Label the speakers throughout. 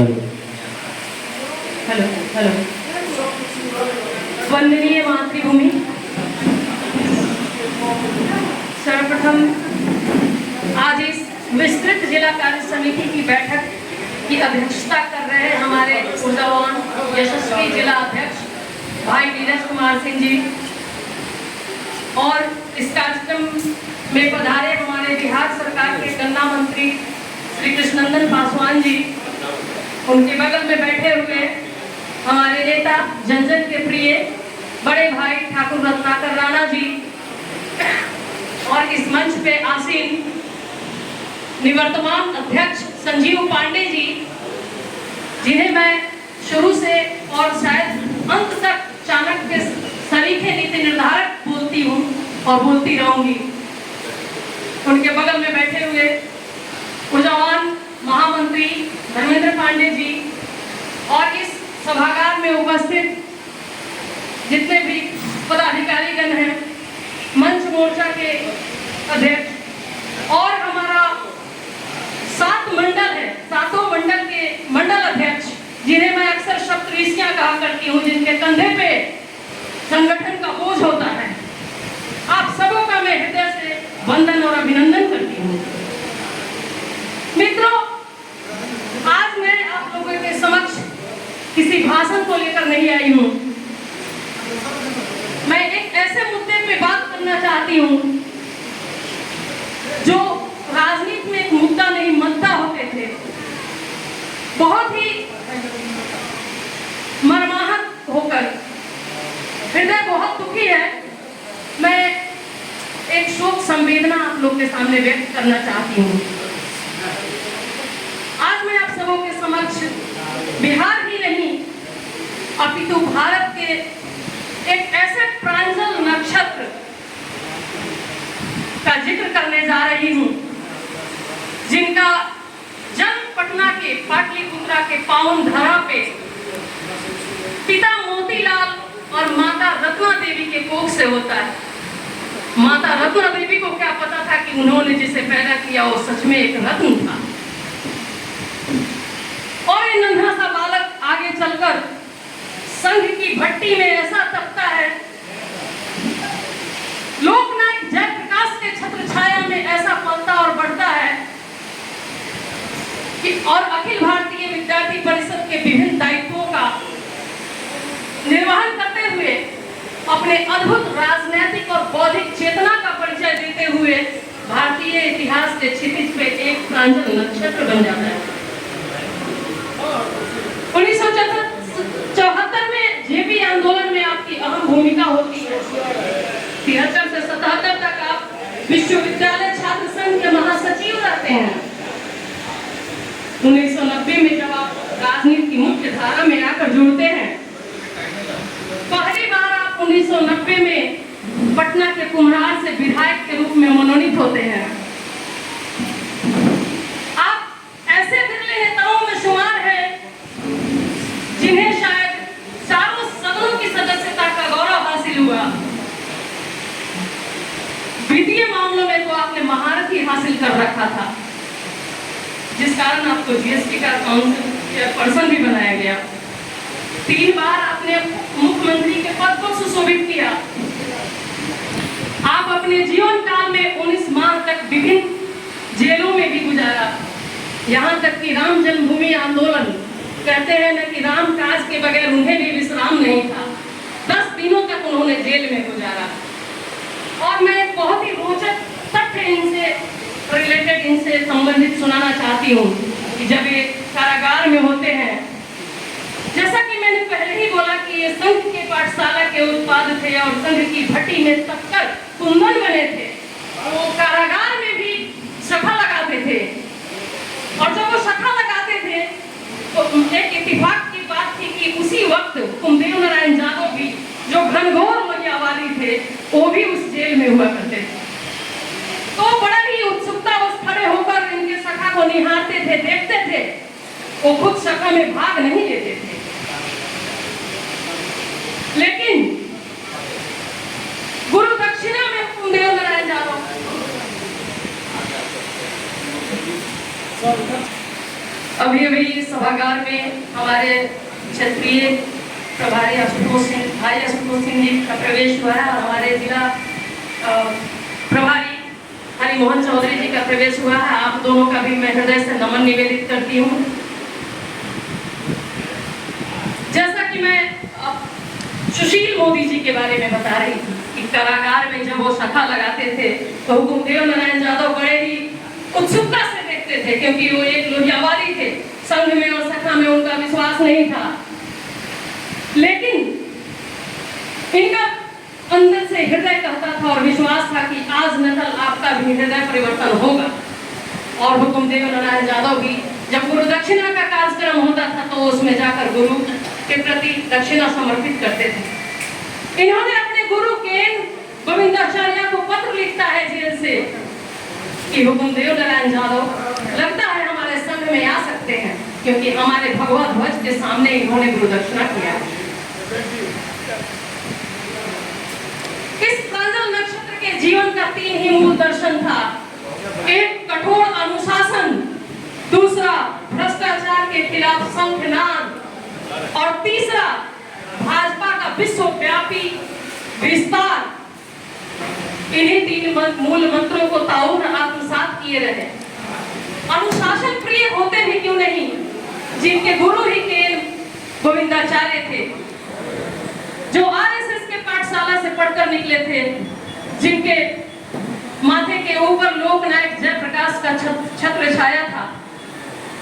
Speaker 1: Hello hello. वंदनीय मातृभूमि, सर्वप्रथम आज इस विस्तृत जिला कार्य समिति की बैठक की अध्यक्षता कर रहे हैं हमारे ऊर्जावान यशस्वी जिला अध्यक्ष भाई नीरज कुमार सिंह जी, और इस कार्यक्रम में पधारे हमारे बिहार सरकार के गन्ना मंत्री श्री कृष्णनंदन पासवान जी, उनके बगल में बैठे हुए हमारे नेता जन जन के प्रिय बड़े भाई ठाकुर रत्नाकर राणा जी, और इस मंच पे आसीन निवर्तमान अध्यक्ष संजीव पांडे जी, जिन्हें मैं शुरू से और शायद अंत तक चाणक्य के सरीखे नीति निर्धारक बोलती हूँ और बोलती रहूंगी। उनके बगल में बैठे हुए ऊर्जावान महामंत्री धर्मेंद्र पांडे जी, और इस सभागार में उपस्थित जितने भी पदाधिकारीगण हैं, मंच मोर्चा के अध्यक्ष, और हमारा 7 मंडल है, 7 मंडल के मंडल अध्यक्ष, जिन्हें मैं अक्सर सप्तऋषियां कहा करती हूँ, जिनके कंधे पे संगठन का बोझ होता है। आप सबों का मैं हृदय से वंदन और अभिनंदन करती हूँ। मित्रों, आज मैं आप लोगों के समक्ष किसी भाषण को लेकर नहीं आई हूँ। मैं एक ऐसे मुद्दे पे बात करना चाहती हूँ जो राजनीति में एक मुद्दा नहीं मुद्दा होते थे। बहुत ही मर्माहत होकर हृदय बहुत दुखी है। मैं एक शोक संवेदना आप लोग के सामने व्यक्त करना चाहती हूँ। आज मैं आप सबों के समक्ष बिहार ही नहीं अपितु भारत के एक ऐसे प्रांजल नक्षत्र का जिक्र करने जा रही हूँ, जिनका जन्म पटना के पाटलिपुत्रा के पावन धरा पे पिता मोतीलाल और माता रत्ना देवी के कोख से होता है। माता रत्ना देवी को क्या पता था कि उन्होंने जिसे पैदा किया वो सच में एक रत्न था। और ये नन्हा सा बालक आगे चलकर संघ की भट्टी में ऐसा तपता है, लोकनायक जयप्रकाश के छत्र छाया में ऐसा पलता और बढ़ता है कि और अखिल भारतीय विद्यार्थी परिषद के विभिन्न दायित्वों का निर्वहन करते हुए अपने अद्भुत राजनैतिक और बौद्धिक चेतना का परिचय देते हुए भारतीय इतिहास के क्षितिज पे एक प्रांजल नक्षत्र बन जाता है। 1974 में जेपी आंदोलन में आपकी अहम भूमिका होती है। 73 से 77 तक आप विश्वविद्यालय छात्र संघ के महासचिव रहते हैं। 1990 में जब आप राजनीति की मुख्य धारा में आकर जुड़ते हैं, पहली बार आप 1990 में पटना के कुम्हरार से विधायक के रूप में मनोनीत होते हैं। आप ऐसे बिरले नेताओं में शुमार हैं जिन्हें शायद चारों सदनों की सदस्यता का गौरव हासिल हुआ। वित्तीय मामलों में तो आपने महारत ही हासिल कर रखा था, जिस कारण आपको जीएसटी का काउंसिल चेयरपर्सन भी बनाया गया। 3 बार आपने मुख्यमंत्री के पद को सुशोभित किया। आप अपने जीवन काल में 19 माह तक विभिन्न जेलों में भी गुजारा। यहाँ तक कि राम जन्मभूमि आंदोलन, कहते हैं न कि राम काज के बगैर उन्हें भी विश्राम नहीं था। 10 दिनों तक उन्होंने जेल में गुजारा। और मैं एक बहुत ही रोचक तथ्य इनसे रिलेटेड, इनसे संबंधित सुनाना चाहती हूँ कि जब ये कारागार में होते हैं, जैसा कि मैंने पहले ही बोला कि ये संघ के पाठशाला के उत्पाद थे और संघ की भट्टी में तपकर कुंदन बने थे। वो कारागार में भी शखा लगाते थे, और जब वो शखा लगाते थे तो एक इत्तेफाक की बात थी कि उसी वक्त कुमदेव नारायण यादव भी, जो घनघोर मर्यावादी थे, वो भी उस जेल में हुआ करते थे। तो बड़ा ही उत्सुकता बस खड़े होकर इनके शखा को निहारते थे, देखते थे। वो खुद शखा में भाग नहीं लेते थे, लेकिन गुरु दक्षिणा में कुमदेव नारायण यादव अभी अभी सभागार में हमारे क्षेत्रीय प्रभारी भाई आशुतोष सिंह जी का प्रवेश हुआ है और हमारे जिला प्रभारी हरिमोहन चौधरी जी का प्रवेश हुआ है। आप दोनों का भी मैं हृदय से नमन निवेदित करती हूँ। जैसा कि मैं सुशील मोदी जी के बारे में बता रही थी कि कारागार में जब वो सखा लगाते थे तो हुकुमदेव नारायण यादव बड़े ही उत्सुकता से देखते थे, क्योंकि वो एक लोहियावादी थे। संघ में और सखा में उनका विश्वास नहीं था, लेकिन इनका अंदर से हृदय कहता था और विश्वास था कि आज न कल आपका भी हृदय परिवर्तन होगा। और हुकुमदेव नारायण यादव भी जब गुरु दक्षिणा का कार्यक्रम होता था तो उसमें जाकर गुरु के प्रति दक्षिणा समर्पित करते थे। इन्होंने अपने गुरु केन गोविंदाचार्य को पत्र लिखता है जेल से कि हुकुमदेव नारायण यादव लगता है हमारे संघ में आ सकते हैं, क्योंकि हमारे भगवा ध्वज के सामने इन्होंने गुरु दक्षिणा किया। इस प्रांजल नक्षत्र के जीवन का 3 ही मूल दर्शन था। एक कठोर अनुशासन, दूसरा भ्रष्टाचार के खिलाफ शंखनाद और तीसरा भाजपा का विश्वव्यापी विस्तार। इन्हीं 3 मूल मंत्रों को ताऊर आत्मसात किए रहे। अनुशासन प्रिय होते भी क्यों नहीं, जिनके गुरु ही केन गोविंदाचार्य थे, जो आरएसएस के पाठशाला से पढ़कर निकले थे, जिनके माथे के ऊपर लोकनायक जयप्रकाश का छत्र छाया था।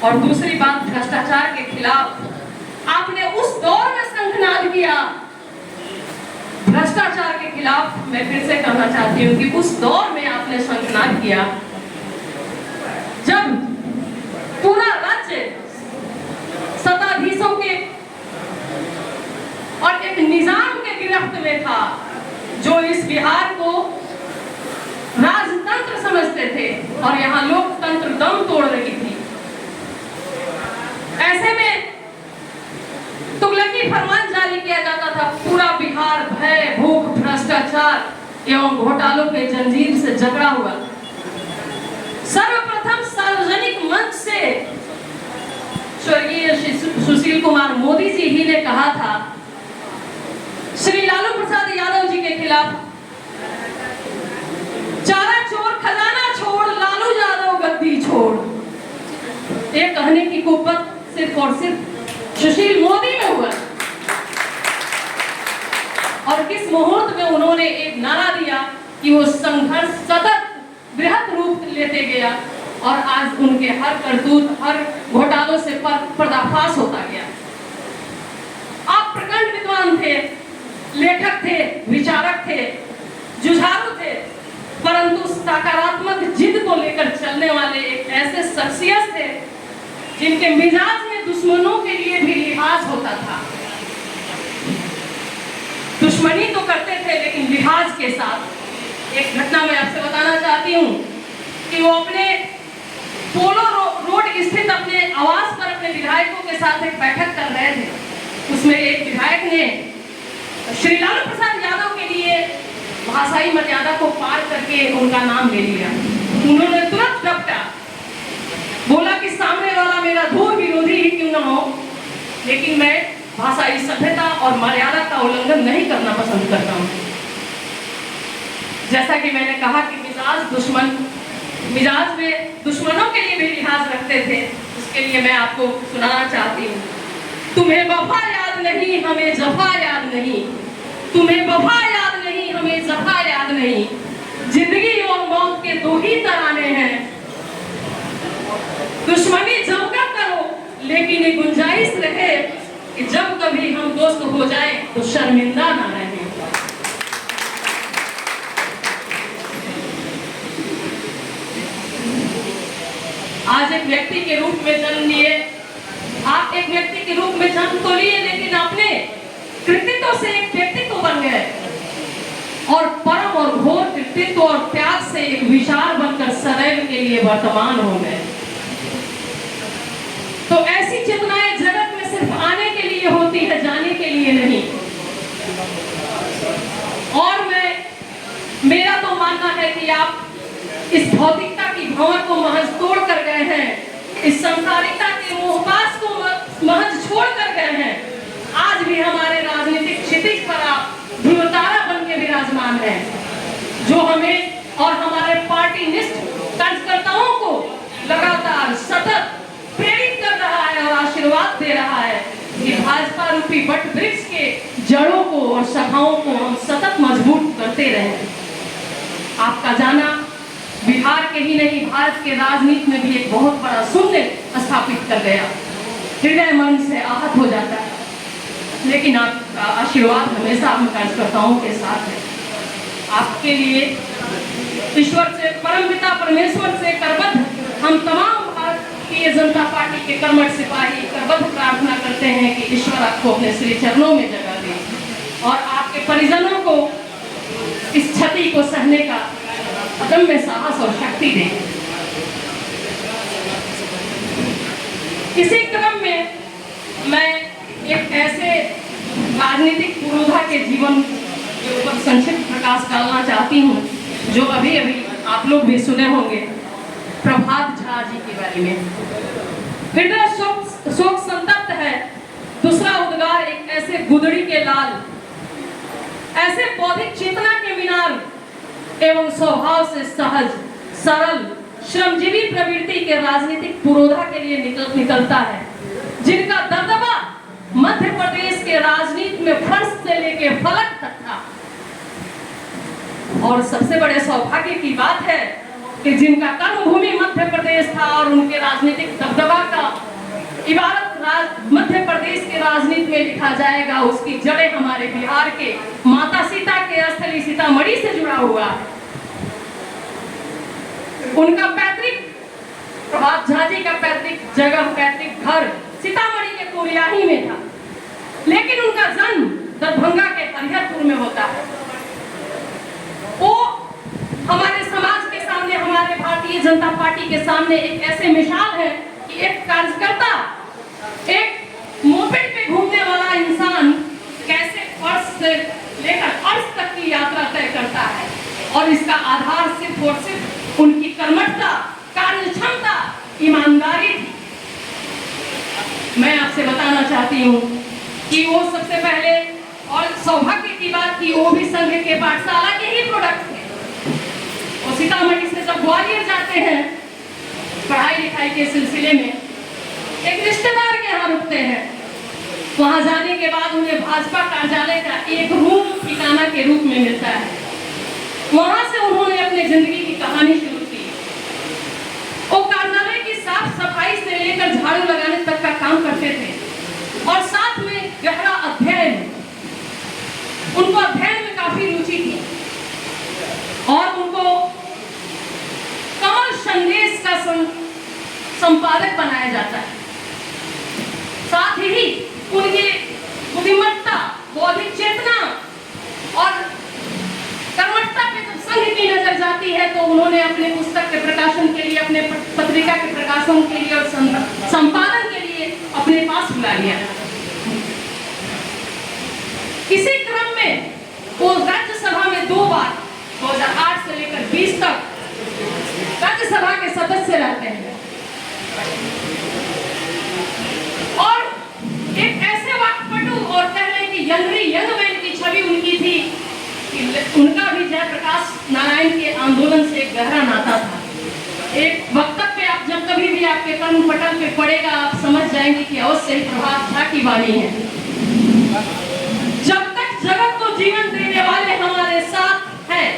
Speaker 1: और दूसरी बात, भ्रष्टाचार के खिलाफ आपने उस दौर में शंखनाद किया। भ्रष्टाचार के खिलाफ मैं फिर से कहना चाहती हूँ कि उस दौर में आपने शंखनाद किया जब पूरा राज्य सत्ताधीशों के और एक निजाम के गिरफ्त में था, जो इस बिहार को राजतंत्र समझते थे और यहाँ लोकतंत्र दम तोड़ रही थी। ऐसे में तुगलकी फरमान जारी किया जाता था। पूरा बिहार भय, भूख, भ्रष्टाचार एवं घोटालों के जंजीर से जकड़ा हुआ। सर्वप्रथम सार्वजनिक मंच से स्वर्गीय सुशील कुमार मोदी जी ही ने कहा था श्री लालू प्रसाद यादव जी के खिलाफ, चारा चोर खजाना छोड़, लालू यादव गद्दी छोड़। ये कहने की कुव्वत सिर्फ और सिर्फ सुशील मोदी में हुआ। और किस मुहूर्त में उन्होंने एक नारा दिया कि वो संघर्ष सतत बृहत रूप लेते गया और आज उनके हर करतूत, हर घोटालों से पर्दाफाश होता गया। आप प्रखंड विद्वान थे, लेखक थे, विचारक थे, जुझारू थे, परंतु सकारात्मक जिद को लेकर चलने वाले एक ऐसे शख्सियत थे जिनके मिजाज में दुश्मनों के लिए भी लिहाज होता था। दुश्मनी तो करते थे लेकिन लिहाज के साथ। एक घटना मैं आपसे बताना चाहती हूँ कि वो अपने पोलो रोड स्थित अपने आवास पर अपने विधायकों के साथ एक बैठक कर रहे थे। उसमें एक विधायक ने श्री लालू प्रसाद यादव के लिए भाषाई मर्यादा को पार करके उनका नाम ले लिया। उन्होंने तुरंत डपटा, बोला कि सामने वाला मेरा धूर विरोधी ही क्यों न हो, लेकिन मैं भाषाई सभ्यता और मर्यादा का उल्लंघन नहीं करना पसंद करता हूँ। जैसा कि मैंने कहा कि मिजाज में दुश्मनों के लिए भी लिहाज रखते थे, उसके लिए मैं आपको सुनाना चाहती हूँ। तुम्हें वफा याद नहीं, हमें जफा याद नहीं। तुम्हें वफा याद नहीं, हमें जफा याद नहीं। जिंदगी और मौत के 2 ही तराने हैं। दुश्मनी जमकर करो, लेकिन ये गुंजाइश रहे कि जब कभी हम दोस्त हो जाए तो शर्मिंदा ना रहे। आज एक व्यक्ति के रूप में जन्म लिए, आप एक व्यक्ति के रूप में जन्म तो लिए, लेकिन अपने कृतित्व से एक व्यक्तित्व बन गए और परम और घोर कृतित्व और त्याग से एक विचार बनकर सदैव के लिए वर्तमान हो गए। तो ऐसी चेतनाएं जगत में सिर्फ आने के लिए होती है, जाने के लिए नहीं। और मेरा तो मानना है कि आप इस भौतिकता की भंवर को महज तोड़ कर गए हैं, इस संसारिकता के मोहपाश को महज छोड़ कर गए हैं। आज भी हमारे राजनीतिक क्षितिज पर आप ध्रुवतारा बन के विराजमान है, जो हमें और हमारे पार्टी निष्ठ कार्यकर्ताओं को लगातार सतत प्रेरित कर रहा है और आशीर्वाद दे रहा है कि भाजपा रूपी वट वृक्ष के जड़ों को और शाखाओं को हम सतत मजबूत करते रहें। आपका जाना बिहार के ही नहीं, भारत के राजनीति में भी एक बहुत बड़ा शून्य स्थापित कर गया। हृदय मन से आहत हो जाता है, लेकिन आपका आशीर्वाद हमेशा हम कार्यकर्ताओं के साथ है। आपके लिए ईश्वर से, परमपिता परमेश्वर से करबद्ध हम तमाम भारतीय जनता पार्टी के कर्मठ सिपाही करबद्ध प्रार्थना करते हैं कि ईश्वर आपको अपने श्री चरणों में जगह दे और आपके परिजनों को इस क्षति को सहने का अदम्य साहस और शक्ति दे। इसी क्रम में मैं एक ऐसे राजनीतिक पुरोधा के जीवन के ऊपर संक्षिप्त प्रकाश डालना चाहती हूँ जो अभी अभी आप लोग भी सुने होंगे, प्रभात झा जी के बारे में। हृदय शोक संतप्त है। दूसरा उद्गार एक ऐसे गुदड़ी के लाल, ऐसे बौद्धिक चेतना के मीनार एवं स्वभाव से सहज सरल श्रमजीवी प्रवृत्ति के राजनीतिक पुरोधा के लिए निकलता है, जिनका दबदबा मध्य प्रदेश के राजनीति में फर्श से लेके फलक तक था। और सबसे बड़े सौभाग्य की बात है कि जिनका कर्मभूमि मध्य प्रदेश था और उनके राजनीतिक दबदबा का इबारत मध्य प्रदेश के राजनीति में लिखा जाएगा, उसकी जड़ें हमारे बिहार के माता सीता के स्थली सीतामढ़ी से जुड़ा हुआ है। उनका पैतृक, प्रभात झा जी का पैतृक जगह, पैतृक घर सीतामढ़ी के कोरियाही में था, लेकिन उनका जन्म दरभंगा के हरिहरपुर में होता है। वो हमारे समाज के सामने, हमारे भारतीय जनता पार्टी के सामने एक ऐसे मिसाल है कि एक कार्यकर्ता, एक मोपेड पे घूमने वाला इंसान कैसे फर्श से लेकर अर्श तक की यात्रा तय करता है, और इसका आधार सिर्फ और सिर्फ उनकी कर्मठता, कार्य क्षमता, ईमानदारी थी। मैं आपसे बताना चाहती हूँ कि वो सबसे पहले, और सौभाग्य की बात की, वो भी संघ के पाठशाला के ही प्रोडक्ट थे। और सीतामढ़ी से जब ग्वालियर जाते हैं पढ़ाई लिखाई के सिलसिले में, एक रिश्तेदार के यहाँ रुकते हैं। वहां जाने के बाद उन्हें भाजपा कार्यालय का एक रूम ठिकाना के रूप में मिलता है। वहां से उन्होंने अपनी जिंदगी की कहानी शुरू की। वो कार्यालय की साफ सफाई से लेकर झाड़ू लगाने तक का काम करते थे, और साथ में गहरा अध्ययन, उनको अध्ययन में काफी रुचि थी, और उनको कमल संदेश का संपादक बनाया जाता है। साथ ही उनकी बुद्धिमत्ता, बौद्धिक चेतना और कर्मठता पे जब संघ की नजर जाती है तो उन्होंने अपने पुस्तक के प्रकाशन के लिए, अपने पत्रिका के प्रकाशन के लिए और संपादन के लिए अपने पास बुला लिया। इसी क्रम में वो राज्यसभा में 2 बार 2008 से लेकर 20 तक राज्यसभा के सदस्य रहते हैं, और एक ऐसे वाक्पटु और कह लें कि यंग मैन की छवि उनकी थी कि उनका भी जयप्रकाश नारायण के आंदोलन से गहरा नाता था। एक वक्तव्य आप जब कभी भी आपके कर्म पटल पे पड़ेगा, आप समझ जाएंगे कि अवश्य ही प्रभात झा की वाणी है। जब तक जगत को जीवन देने वाले हमारे साथ हैं,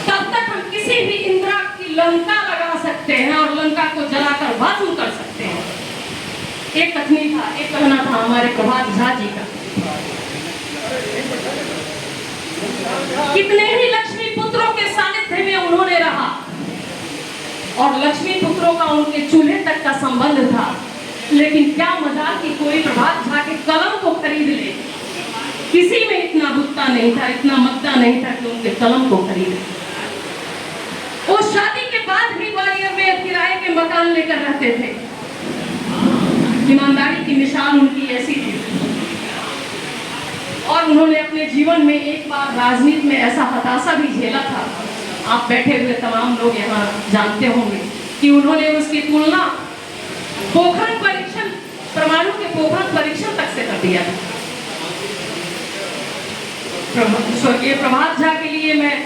Speaker 1: तब तक हम किसी भी इंद्रा की लंका लगा सकते हैं और लंका को जलाकर भस्म कर सकते हैं। एक कथनी था, एक कहना था हमारे प्रभात झा जी का। कितने ही लक्ष्मी पुत्रों के सानिध्य में उन्होंने रहा, और लक्ष्मी पुत्रों का उनके चूल्हे तक का संबंध था, लेकिन क्या मजाल कि कोई प्रभात झा के कलम को खरीद ले। किसी में इतना बुत्ता नहीं था, इतना मद्दा नहीं था कि उनके कलम को खरीदे। वो शादी के बाद भी ग्वालियर में किराए के मकान लेकर रहते थे। ईमानदारी की मिसाल उनकी ऐसी थी, और उन्होंने अपने जीवन में एक बार राजनीति में ऐसा हताशा भी झेला था। आप बैठे हुए तमाम लोग यहाँ जानते होंगे कि उन्होंने उसकी तुलना पोखरण परीक्षण, परमाणु के पोखरण परीक्षण तक से कर दिया। स्वर्गीय प्रभात झा के लिए मैं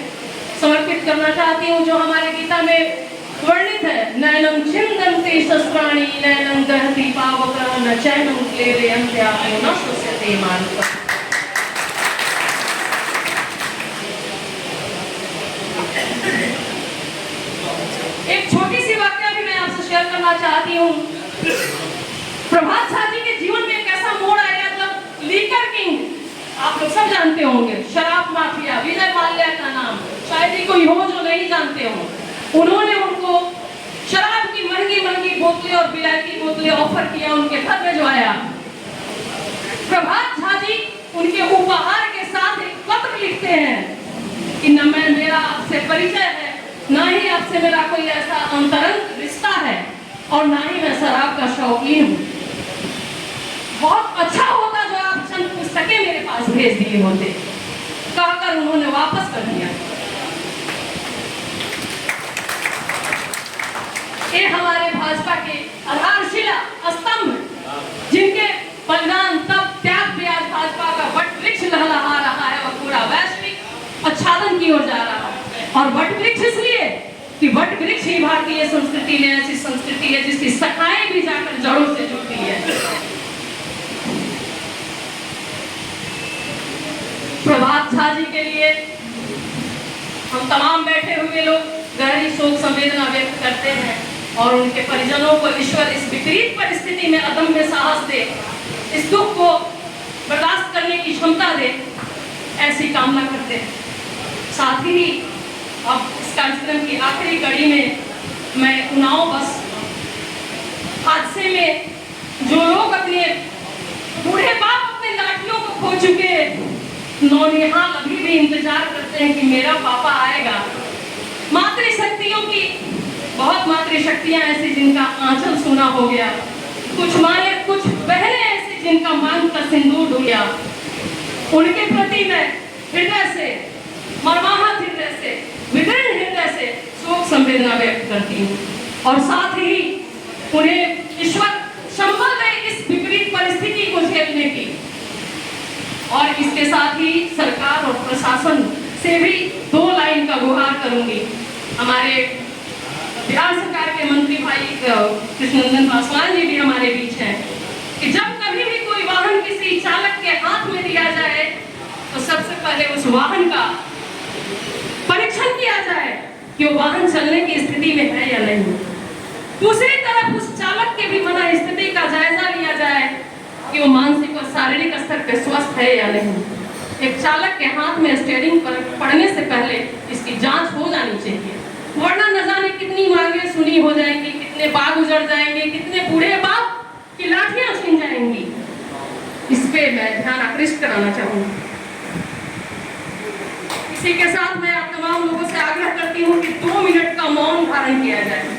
Speaker 1: समर्पित करना चाहती हूँ, जो हमारे गीता में वर्णित है, नैनं छिन्दन्ति शस्त्राणि नैनं दहति पावकः न चैनं क्लेदयन्ति आत्मनो न शुष्यते मारुतः। एक छोटी सी वाक्य भी मैं आपसे शेयर करना चाहती हूँ। प्रभात झा जी के जीवन में एक ऐसा मोड़ आया जब लीकर किंग, आप लोग सब जानते होंगे, शराब माफिया, विजय माल्या का नाम शायद ही कोई हो जो नहीं जानते हो, उन्होंने उनको शराब की महंगी महंगी बोतलें और विलायती बोतलें ऑफर किया उनके घर में जो आया। प्रभात झा जी उनके उपहार के साथ एक पत्र लिखते हैं कि न मेरा आपसे परिचय है, ना ही आपसे मेरा कोई ऐसा अंतरंग रिश्ता है, और ना ही मैं शराब का शौकीन हूँ। बहुत अच्छा होता जो आप चंद पुस्तकें मेरे पास भेज दिए होते, कहकर उन्होंने वापस कर दिया। ये हमारे भाजपा के आधारशिला स्तंभ, जिनके बलिदान तब त्याग भी आज भाजपा का वट वृक्ष लहलहा रहा है और पूरा वैश्विक आच्छादन की ओर जा रहा है। और वट वृक्ष इसलिए कि वट वृक्ष ही भारतीय संस्कृति में ऐसी संस्कृति है जिसकी शाखाएं भी जाकर जड़ों से जुड़ती है। प्रभात झा जी के लिए हम तमाम बैठे हुए लोग गहरी शोक संवेदना व्यक्त करते हैं, और उनके परिजनों को ईश्वर इस विपरीत परिस्थिति में अदम्य साहस दे, इस दुख को बर्दाश्त करने की क्षमता दे, ऐसी कामना करते हैं। साथ ही अब इस कार्यक्रम की आखिरी कड़ी में मैं उन्नाव बस हादसे में जो लोग अपने बूढ़े बाप अपने लाठियों को खो चुके नौनिहाल अभी भी इंतजार करते हैं कि मेरा पापा आएगा। मातृशक्तियों की बहुत मातृशक्तियां ऐसी जिनका आंचल सोना हो गया, कुछ माएं कुछ बहनें ऐसी जिनका मांग का सिंदूर डूब गया, उनके प्रति मैं हृदय से, मर्माहत हृदय से, विदीर्ण हृदय से शोक संवेदना व्यक्त करती हूँ। और साथ ही उन्हें ईश्वर संबल दे इस विपरीत परिस्थिति को झेलने की, और इसके साथ ही सरकार और प्रशासन से भी 2 लाइन का गुहार करूंगी। हमारे बिहार सरकार के मंत्री भाई कृष्णनंदन पासवान जी भी हमारे बीच हैं कि जब कभी भी कोई वाहन किसी चालक के हाथ में दिया जाए तो सबसे पहले उस वाहन का परीक्षण किया जाए कि वो वाहन चलने की स्थिति में है या नहीं। दूसरी तरफ उस चालक के भी मन स्थिति का जायजा लिया जाए कि वो मानसिक और शारीरिक स्तर पर स्वस्थ है या नहीं। एक चालक के हाथ में स्टीयरिंग पर पड़ने से पहले इसकी जांच हो जानी चाहिए, वरना न जाने कितनी मांगे सुनी हो जाएंगी, कितने बाग उजड़ जाएंगे, कितने बूढ़े बाप की लाठियां छीन जाएंगी। इस पे मैं ध्यान आकृष्ट कराना चाहूंगी। इसी के साथ मैं आप तमाम लोगों से आग्रह करती हूँ कि 2 मिनट का मौन धारण किया जाए।